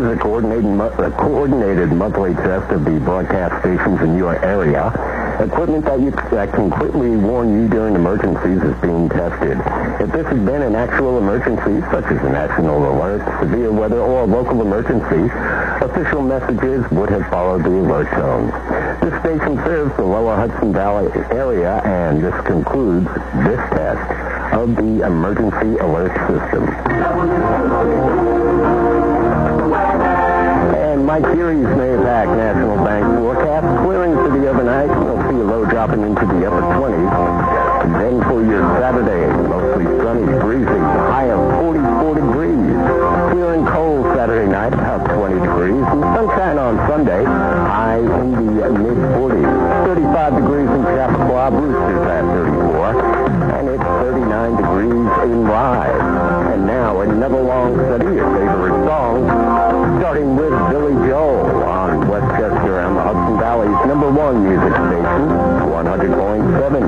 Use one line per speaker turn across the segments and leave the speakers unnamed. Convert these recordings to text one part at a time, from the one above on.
is a coordinated monthly test of the broadcast stations in your area. Equipment that can quickly warn you during emergencies is being tested. If this had been an actual emergency, such as a national alert, severe weather, or a local emergency, official messages would have followed the alert tone. This station serves the lower Hudson Valley area, and this concludes this test of the emergency alert system. And Mike Erie's Mayapack National Bank forecast clearing for the overnight. You'll see a low dropping into the upper 20s. Then for your Saturday, mostly sunny, breezy, high of 44 degrees. Clear and cold Saturday night, about 20 degrees. And sunshine on Sunday, highs in the mid-40s. 35 degrees in Chappaqua, Brewster's at 34. And it's 39 degrees in Rye. And now another long study of favorite songs, starting with Billy Joel on Westchester and the Hudson Valley's #1 music station, 100.7.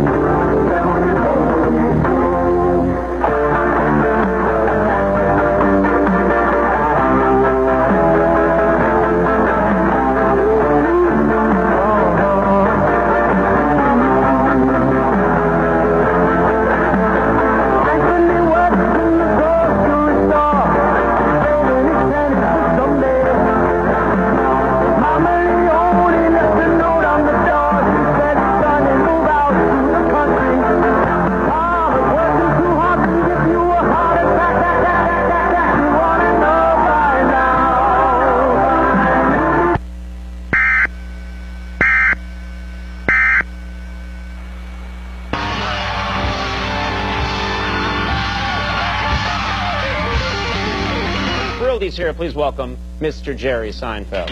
Here, please welcome Mr. Jerry Seinfeld.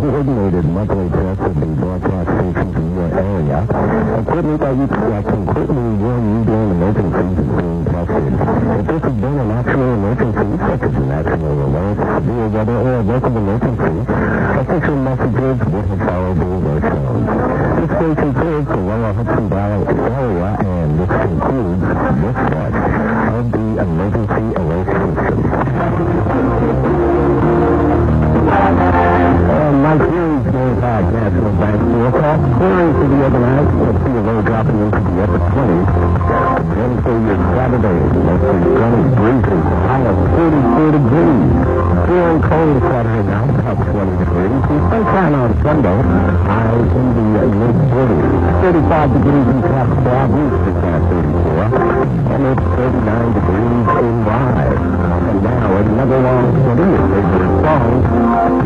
Coordinated monthly test of the broadcast stations in your area. Equipment that can quickly warn you during emergencies is being tested. If this had been an actual emergency, such as a national alert, severe weather, or a local emergency, official messages would have followed the alert tones. This station serves the lower Hudson Valley area, and this concludes this test of the emergency alert system. Mike Erie's Mayapack National Bank forecast clearing for the overnight. You'll see a low dropping into the upper 20s. Then for your Saturday, mostly sunny, breezy, high of 44 degrees. Clear and cold Saturday night, about 20 degrees. And sunshine on Sunday, highs in the mid-40s. 35 degrees in Chappaqua, Brewster's at 34. And it's 39 degrees in Rye. And now another long study of favorite songs,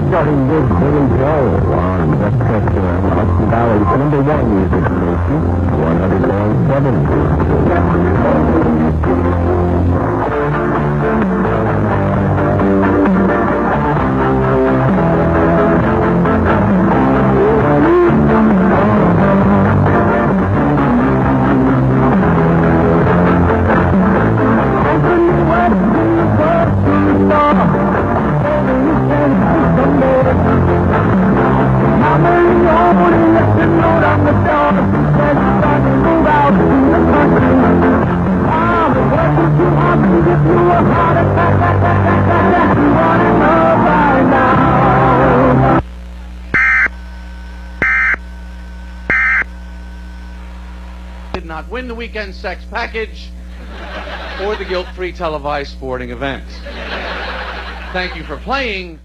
starting with Billy Joel on Westchester and Hudson Valley's #1 music station, 100.7.
Did not win the weekend sex package or the guilt-free televised sporting event. Thank you for playing.